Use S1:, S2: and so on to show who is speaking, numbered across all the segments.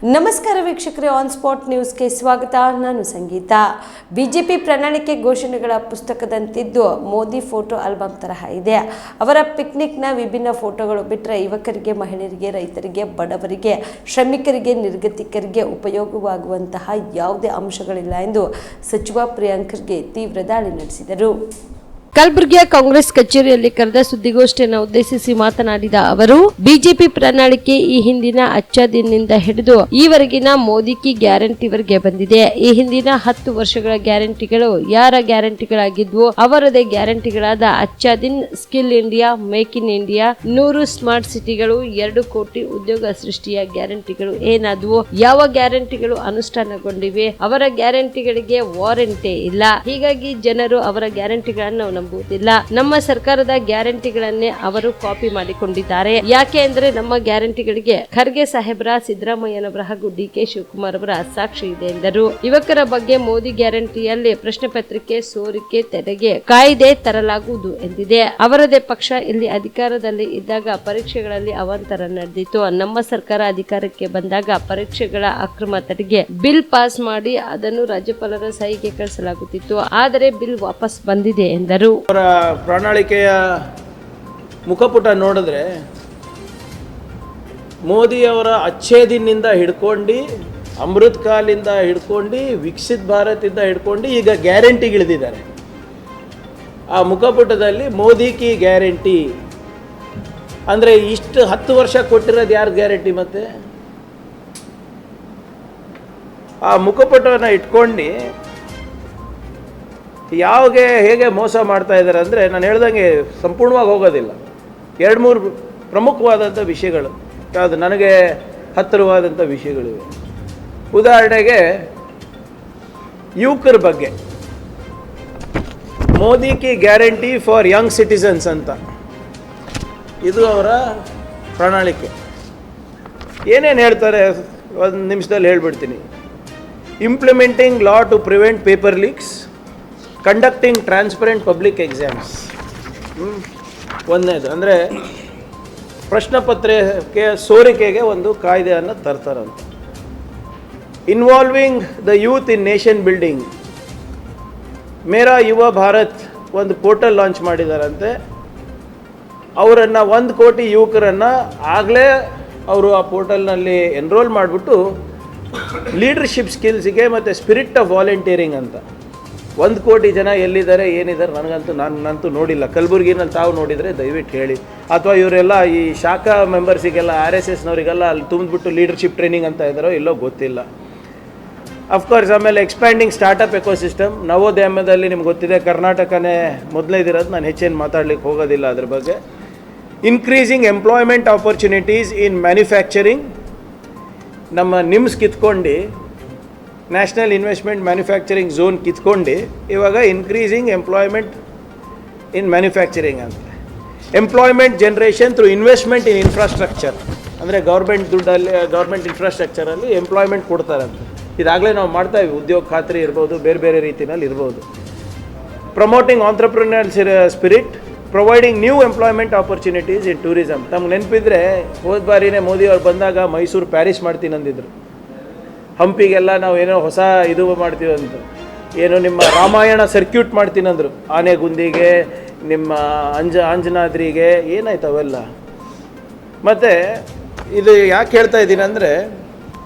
S1: ನಮಸ್ಕಾರ ವೀಕ್ಷಕರೇ, on spot ನ್ಯೂಸ್ಗೆ ಸ್ವಾಗತ. ನಾನು ಸಂಗೀತ. ಬಿಜೆಪಿ ಪ್ರಣಾಳಿಕೆ ಘೋಷಣೆಗಳ ಪುಸ್ತಕದಂತಿದ್ದು ಮೋದಿ ಫೋಟೋ ಆಲ್ಬಮ್ ತರಹ ಇದೆ. ಅವರ ಪಿಕ್ನಿಕ್ನ ವಿಭಿನ್ನ ಫೋಟೋಗಳು ಬಿಟ್ಟರೆ ಯುವಕರಿಗೆ, ಮಹಿಳೆಯರಿಗೆ, ರೈತರಿಗೆ, ಬಡವರಿಗೆ, ಶ್ರಮಿಕರಿಗೆ, ನಿರ್ಗತಿಕರಿಗೆ ಉಪಯೋಗವಾಗುವಂತಹ ಯಾವುದೇ ಅಂಶಗಳಿಲ್ಲ ಎಂದು ಸಚಿವ ಪ್ರಿಯಾಂಕ್ ಖರ್ಗೆ ತೀವ್ರ ದಾಳಿ ನಡೆಸಿದರು. ಕಲಬುರಗಿಯ ಕಾಂಗ್ರೆಸ್ ಕಚೇರಿಯಲ್ಲಿ ಕರೆದ ಸುದ್ದಿಗೋಷ್ಠಿಯನ್ನು ಉದ್ದೇಶಿಸಿ ಮಾತನಾಡಿದ ಅವರು, ಬಿಜೆಪಿ ಪ್ರಣಾಳಿಕೆ ಈ ಹಿಂದಿನ ಅಚ್ಚಾ ದಿನ್ನಿಂದ ಹಿಡಿದು ಈವರೆಗಿನ ಮೋದಿ ಕಿ ಗ್ಯಾರಂಟಿವರೆಗೆ ಬಂದಿದೆ. ಈ ಹಿಂದಿನ 10 ವರ್ಷಗಳ ಗ್ಯಾರಂಟಿಗಳು ಯಾರ ಗ್ಯಾರಂಟಿಗಳಾಗಿದ್ವು? ಅವರದೇ ಗ್ಯಾರಂಟಿಗಳಾದ Achha Din, skill India, make in India, 100 smart ಸಿಟಿಗಳು, 2 ಕೋಟಿ ಉದ್ಯೋಗ ಸೃಷ್ಟಿಯ ಗ್ಯಾರಂಟಿಗಳು ಏನಾದವು? ಯಾವ ಗ್ಯಾರಂಟಿಗಳು ಅನುಷ್ಠಾನಗೊಂಡಿವೆ? ಅವರ ಗ್ಯಾರಂಟಿಗಳಿಗೆ ವಾರಂಟೇ ಇಲ್ಲ. ಹೀಗಾಗಿ ಜನರು ಅವರ ಗ್ಯಾರಂಟಿಗಳನ್ನು ನಂಬುವುದಿಲ್ಲ. ನಮ್ಮ ಸರ್ಕಾರದ ಗ್ಯಾರಂಟಿಗಳನ್ನೇ ಅವರು ಕಾಪಿ ಮಾಡಿಕೊಂಡಿದ್ದಾರೆ. ಯಾಕೆ ಅಂದ್ರೆ ನಮ್ಮ ಗ್ಯಾರಂಟಿಗಳಿಗೆ ಖರ್ಗೆ ಸಾಹೇಬ್ರ, ಸಿದ್ದರಾಮಯ್ಯನವರ ಹಾಗೂ ಡಿ.ಕೆ. ಶಿವಕುಮಾರ್ ಅವರ ಸಾಕ್ಷಿ ಇದೆ ಎಂದರು. ಯುವಕರ ಬಗ್ಗೆ ಮೋದಿ ಗ್ಯಾರಂಟಿಯಲ್ಲಿ ಪ್ರಶ್ನೆ ಪತ್ರಿಕೆ ಸೋರಿಕೆ ತಡೆಗೆ ಕಾಯ್ದೆ ತರಲಾಗುವುದು ಎಂದಿದೆ. ಅವರದೇ ಪಕ್ಷ ಇಲ್ಲಿ ಅಧಿಕಾರದಲ್ಲಿ ಇದ್ದಾಗ ಪರೀಕ್ಷೆಗಳಲ್ಲಿ ಅವಾಂತರ ನಡೆದಿತ್ತು. ನಮ್ಮ ಸರ್ಕಾರ ಅಧಿಕಾರಕ್ಕೆ ಬಂದಾಗ ಪರೀಕ್ಷೆಗಳ ಅಕ್ರಮ ತಡೆಗೆ ಬಿಲ್ ಪಾಸ್ ಮಾಡಿ ಅದನ್ನು ರಾಜ್ಯಪಾಲರ ಸಹಿಗೆ ಕಳಿಸಲಾಗುತ್ತಿತ್ತು. ಆದರೆ ಬಿಲ್ ವಾಪಸ್ ಬಂದಿದೆ ಎಂದರು.
S2: ಅವರ ಪ್ರಣಾಳಿಕೆಯ ಮುಖಪುಟ ನೋಡಿದ್ರೆ ಮೋದಿಯವರ ಅಚ್ಛೇದಿನಿಂದ ಹಿಡ್ಕೊಂಡು, ಅಮೃತ್ ಕಾಲಿಂದ ಹಿಡ್ಕೊಂಡು, ವಿಕಸಿತ್ ಭಾರತಿಂದ ಹಿಡ್ಕೊಂಡು ಈಗ ಗ್ಯಾರಂಟಿಗಿಳಿದಿದ್ದಾರೆ. ಆ ಮುಖಪುಟದಲ್ಲಿ ಮೋದಿ ಕಿ ಗ್ಯಾರಂಟಿ ಅಂದರೆ ಇಷ್ಟು 10 ವರ್ಷ ಕೊಟ್ಟಿರೋದು ಯಾರು ಗ್ಯಾರಂಟಿ? ಮತ್ತೆ ಆ ಮುಖಪುಟವನ್ನು ಇಟ್ಕೊಂಡು ಹೇಗೆ ಮೋಸ ಮಾಡ್ತಾ ಇದ್ದಾರೆ ಅಂದರೆ, ನಾನು ಹೇಳ್ದಂಗೆ ಸಂಪೂರ್ಣವಾಗಿ ಹೋಗೋದಿಲ್ಲ. 2-3 ಪ್ರಮುಖವಾದಂಥ ವಿಷಯಗಳು, ಯಾವುದು ನನಗೆ ಹತ್ತಿರವಾದಂಥ ವಿಷಯಗಳಿವೆ. ಉದಾಹರಣೆಗೆ ಯುವಕರ ಬಗ್ಗೆ Modi ki guarantee for young citizens ಅಂತ, ಇದು ಅವರ ಪ್ರಣಾಳಿಕೆ. ಏನೇನು ಹೇಳ್ತಾರೆ ಒಂದು ನಿಮಿಷದಲ್ಲಿ ಹೇಳ್ಬಿಡ್ತೀನಿ. Implementing law to prevent paper leaks, conducting transparent public exams. ಒಂದನೇದು ಅಂದರೆ ಪ್ರಶ್ನೆ ಪತ್ರಿಕೆ ಸೋರಿಕೆಗೆ ಒಂದು ಕಾಯ್ದೆಯನ್ನು ತರ್ತಾರಂತ. Involving the youth in nation building, Mera Yuva Bharat ಒಂದು ಪೋರ್ಟಲ್ ಲಾಂಚ್ ಮಾಡಿದಾರಂತೆ. ಅವರನ್ನು 1 ಕೋಟಿ ಯುವಕರನ್ನು ಆಗಲೇ ಅವರು ಆ ಪೋರ್ಟಲ್ನಲ್ಲಿ ಎನ್ರೋಲ್ ಮಾಡಿಬಿಟ್ಟು ಲೀಡರ್ಶಿಪ್ ಸ್ಕಿಲ್ಸಿಗೆ ಮತ್ತು ಸ್ಪಿರಿಟ್ ಆಫ್ ವಾಲಂಟಿಯರಿಂಗ್ ಅಂತ 1 ಕೋಟಿ ಜನ ಎಲ್ಲಿದ್ದಾರೆ, ಏನಿದ್ದಾರೆ ನಾನಂತೂ ನೋಡಿಲ್ಲ. ಕಲಬುರಗಿನಲ್ಲಿ ತಾವು ನೋಡಿದರೆ ದಯವಿಟ್ಟು ಹೇಳಿ. ಅಥವಾ ಇವರೆಲ್ಲ ಈ ಶಾಖಾ ಮೆಂಬರ್ಸಿಗೆಲ್ಲ RSSನವರಿಗೆಲ್ಲ ಅಲ್ಲಿ ತುಂಬಿಬಿಟ್ಟು ಲೀಡರ್ಶಿಪ್ ಟ್ರೈನಿಂಗ್ ಅಂತ ಇದ್ದಾರೋ ಇಲ್ಲೋ ಗೊತ್ತಿಲ್ಲ. ಅಫ್ಕೋರ್ಸ್ ಆಮೇಲೆ ಎಕ್ಸ್ಪ್ಯಾಂಡಿಂಗ್ ಸ್ಟಾರ್ಟಪ್ ಎಕೋಸಿಸ್ಟಮ್, ನವೋದ್ಯಮದಲ್ಲಿ ನಿಮ್ಗೆ ಗೊತ್ತಿದೆ ಕರ್ನಾಟಕನೇ ಮೊದಲೇ ಇದಿರೋದು, ನಾನು ಹೆಚ್ಚೇನು ಮಾತಾಡ್ಲಿಕ್ಕೆ ಹೋಗೋದಿಲ್ಲ ಅದ್ರ ಬಗ್ಗೆ. Increasing employment opportunities in manufacturing, ನಮ್ಮ ನಿಮ್ಸ್ ಕಿತ್ಕೊಂಡು ನ್ಯಾಷನಲ್ ಇನ್ವೆಸ್ಟ್ಮೆಂಟ್ ಮ್ಯಾನುಫ್ಯಾಕ್ಚರಿಂಗ್ ಝೋನ್ ಕಿತ್ಕೊಂಡು ಇವಾಗ ಇನ್ಕ್ರೀಸಿಂಗ್ ಎಂಪ್ಲಾಯ್ಮೆಂಟ್ ಇನ್ ಮ್ಯಾನುಫ್ಯಾಕ್ಚರಿಂಗ್ ಅಂತ. Employment generation through investment in infrastructure, ಅಂದರೆ ಗೌರ್ಮೆಂಟ್ ದುಡ್ಡಲ್ಲಿ, ಗೌರ್ಮೆಂಟ್ ಇನ್ಫ್ರಾಸ್ಟ್ರಕ್ಚರಲ್ಲಿ ಎಂಪ್ಲಾಯ್ಮೆಂಟ್ ಕೊಡ್ತಾರಂತೆ. ಇದಾಗಲೇ ನಾವು ಮಾಡ್ತಾಯಿವಿ. ಉದ್ಯೋಗ ಖಾತ್ರಿ ಇರ್ಬೋದು, ಬೇರೆ ಬೇರೆ ರೀತಿಯಲ್ಲಿ ಇರ್ಬೋದು. Promoting entrepreneur spirit, providing new employment opportunities in tourism. ತಮ್ಗೆ ನೆನಪಿದ್ರೆ ಹೋದ ಬಾರಿನೇ ಮೋದಿ ಅವ್ರು ಬಂದಾಗ ಮೈಸೂರು ಪ್ಯಾರಿಸ್ ಮಾಡ್ತೀನಿ ಅಂದಿದ್ರು. ಹಂಪಿಗೆಲ್ಲ ನಾವು ಏನೋ ಹೊಸ ಇದು ಮಾಡ್ತೀವಿ ಅಂತ, ಏನೋ ನಿಮ್ಮ ರಾಮಾಯಣ ಸರ್ಕ್ಯೂಟ್ ಮಾಡ್ತೀನಂದ್ರು. ಆನೆಗುಂದಿಗೆ, ನಿಮ್ಮ ಅಂಜನಾದ್ರಿಗೆ, ಏನಾಯ್ತು ಅವೆಲ್ಲ. ಮತ್ತು ಇದು ಯಾಕೆ ಹೇಳ್ತಾ ಇದ್ದೀನಿ ಅಂದರೆ,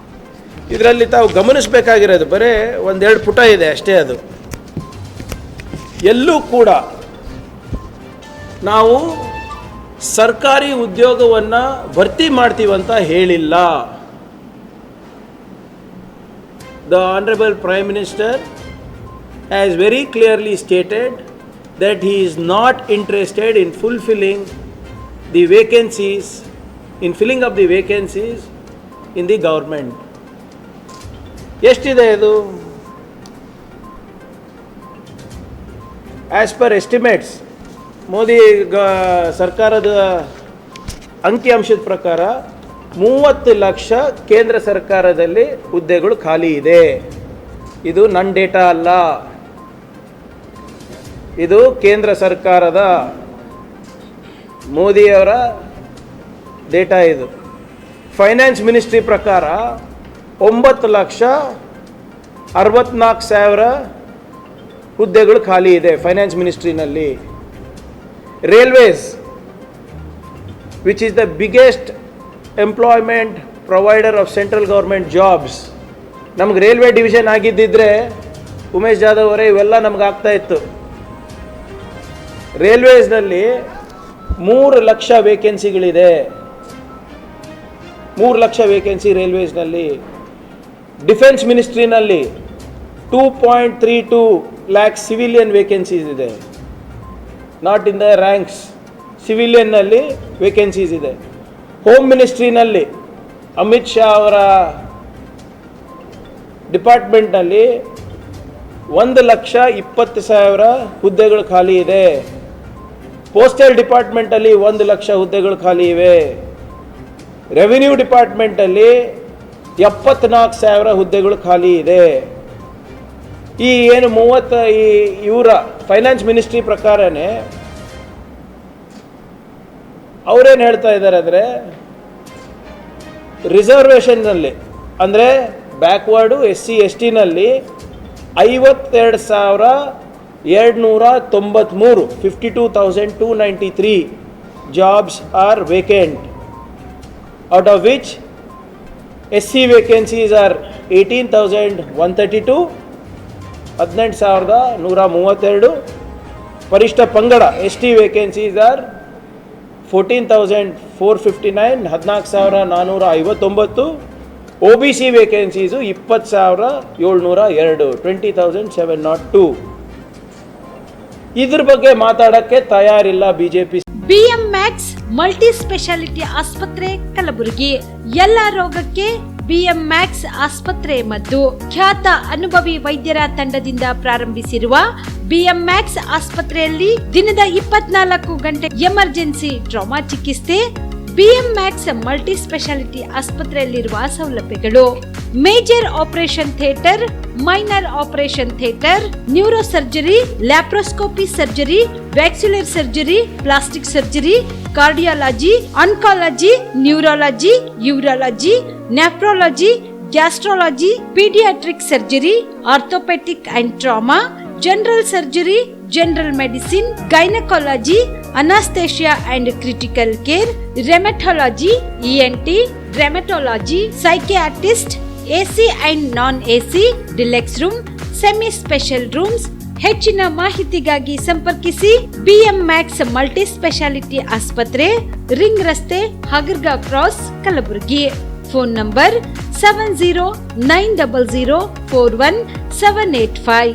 S2: ಇದರಲ್ಲಿ ತಾವು ಗಮನಿಸಬೇಕಾಗಿರೋದು ಬರೀ 1-2 ಪುಟ ಇದೆ ಅಷ್ಟೇ. ಅದು ಎಲ್ಲೂ ಕೂಡ ನಾವು ಸರ್ಕಾರಿ ಉದ್ಯೋಗವನ್ನು ಭರ್ತಿ ಮಾಡ್ತೀವಂತ ಹೇಳಿಲ್ಲ. The Honorable Prime Minister has very clearly stated that he is not interested in filling up the vacancies in the government. ಎಷ್ಟಿದೆ ಇದು? As per estimates, ಮೋದಿ ಸರ್ಕಾರದ ಅಂಕಿಅಂಶದ ಪ್ರಕಾರ 30 ಲಕ್ಷ ಕೇಂದ್ರ ಸರ್ಕಾರದಲ್ಲಿ ಹುದ್ದೆಗಳು ಖಾಲಿ ಇದೆ. ಇದು ನನ್ನ ಡೇಟಾ ಅಲ್ಲ, ಇದು ಕೇಂದ್ರ ಸರ್ಕಾರದ ಮೋದಿಯವರ ಡೇಟಾ. ಇದು ಫೈನಾನ್ಸ್ ಮಿನಿಸ್ಟ್ರಿ ಪ್ರಕಾರ 9,64,000 ಹುದ್ದೆಗಳು ಖಾಲಿ ಇದೆ ಫೈನಾನ್ಸ್ ಮಿನಿಸ್ಟ್ರಿನಲ್ಲಿ. Railways, which is the biggest employment provider of central government jobs, ನಮ್ಗೆ ರೈಲ್ವೆ ಡಿವಿಷನ್ ಆಗಿದ್ದಿದ್ರೆ ಉಮೇಶ್ ಜಾಧವ್ ಅವರೇ ಇವೆಲ್ಲ ನಮ್ಗೆ ಆಗ್ತಾ ಇತ್ತು. ರೈಲ್ವೇಸ್ನಲ್ಲಿ 3 ಲಕ್ಷ ವೇಕೆನ್ಸಿಗಳಿದೆ. 3 ಲಕ್ಷ ವೇಕೆನ್ಸಿ ರೈಲ್ವೇಸ್ನಲ್ಲಿ. ಡಿಫೆನ್ಸ್ ಮಿನಿಸ್ಟ್ರಿನಲ್ಲಿ 2.32 ಲ್ಯಾಕ್ ಸಿವಿಲಿಯನ್ ವೇಕೆನ್ಸೀಸ್ ಇದೆ. ನಾಟ್ ಇನ್ ದ ರ್ಯಾಂಕ್ಸ್, ಸಿವಿಲಿಯನ್ನಲ್ಲಿ ವೇಕೆನ್ಸೀಸ್ ಇದೆ. ಹೋಮ್ ಮಿನಿಸ್ಟ್ರಿನಲ್ಲಿ ಅಮಿತ್ ಶಾ ಅವರ ಡಿಪಾರ್ಟ್ಮೆಂಟ್ನಲ್ಲಿ 1,20,000 ಹುದ್ದೆಗಳು ಖಾಲಿ ಇದೆ. ಪೋಸ್ಟಲ್ ಡಿಪಾರ್ಟ್ಮೆಂಟಲ್ಲಿ 1 ಲಕ್ಷ ಹುದ್ದೆಗಳು ಖಾಲಿ ಇವೆ. ರೆವಿನ್ಯೂ ಡಿಪಾರ್ಟ್ಮೆಂಟಲ್ಲಿ 74,000 ಹುದ್ದೆಗಳು ಖಾಲಿ ಇದೆ. ಈ ಏನು ಇವರ ಫೈನಾನ್ಸ್ ಮಿನಿಸ್ಟ್ರಿ ಪ್ರಕಾರನೇ ಅವರೇನು ಹೇಳ್ತಾ ಇದ್ದಾರೆ ಅಂದರೆ, ರಿಸರ್ವೇಷನ್ನಲ್ಲಿ ಅಂದರೆ ಬ್ಯಾಕ್ವರ್ಡು SC ST ನಲ್ಲಿ 52,293 52,293 jobs are vacant, out of which SC vacancies are 18,132 18,132. ಪರಿಷ್ಠ ಪಂಗಡ ST vacancies are 14,459 14,459. OBC vacancies 20,702 20,702. ಇದ್ರ ಬಗ್ಗೆ ಮಾತಾಡಕ್ಕೆ ತಯಾರಿಲ್ಲ ಬಿಜೆಪಿ.
S3: BMX ಮಲ್ಟಿ ಸ್ಪೆಷಾಲಿಟಿ ಆಸ್ಪತ್ರೆ ಕಲಬುರಗಿ. ಎಲ್ಲ ರೋಗಕ್ಕೆ BMX ಆಸ್ಪತ್ರೆ ಮದ್ದು. ಖ್ಯಾತ ಅನುಭವಿ ವೈದ್ಯರ ತಂಡದಿಂದ ಪ್ರಾರಂಭಿಸಿರುವ BMX ಆಸ್ಪತ್ರೆಯಲ್ಲಿ ದಿನದ 24 ಗಂಟೆ ಎಮರ್ಜೆನ್ಸಿ ಟ್ರಾಮಾ ಚಿಕಿತ್ಸೆ. BMX ಮಲ್ಟಿ ಸ್ಪೆಷಾಲಿಟಿ ಆಸ್ಪತ್ರೆಯಲ್ಲಿರುವ ಸೌಲಭ್ಯಗಳು: major operation theatre, minor operation theatre, neuro surgery, laparoscopy surgery, ವ್ಯಾಕ್ಸ್ಯುಲರ್ surgery, plastic surgery, cardiology, oncology, neurology, urology, nephrology, gastrology, paediatric surgery, orthopaedic and trauma, general surgery, general medicine, gynaecology, anaesthesia and critical care, rheumatology, ENT, rheumatology, psychiatrist, AC and non AC, deluxe room, semi special rooms. ಹೆಚ್ಚಿನ ಮಾಹಿತಿಗಾಗಿ ಸಂಪರ್ಕಿಸಿ BMX multi speciality ಆಸ್ಪತ್ರೆ, ring ರಸ್ತೆ, Hagarga cross, Kalaburagi. Phone number 7090041785.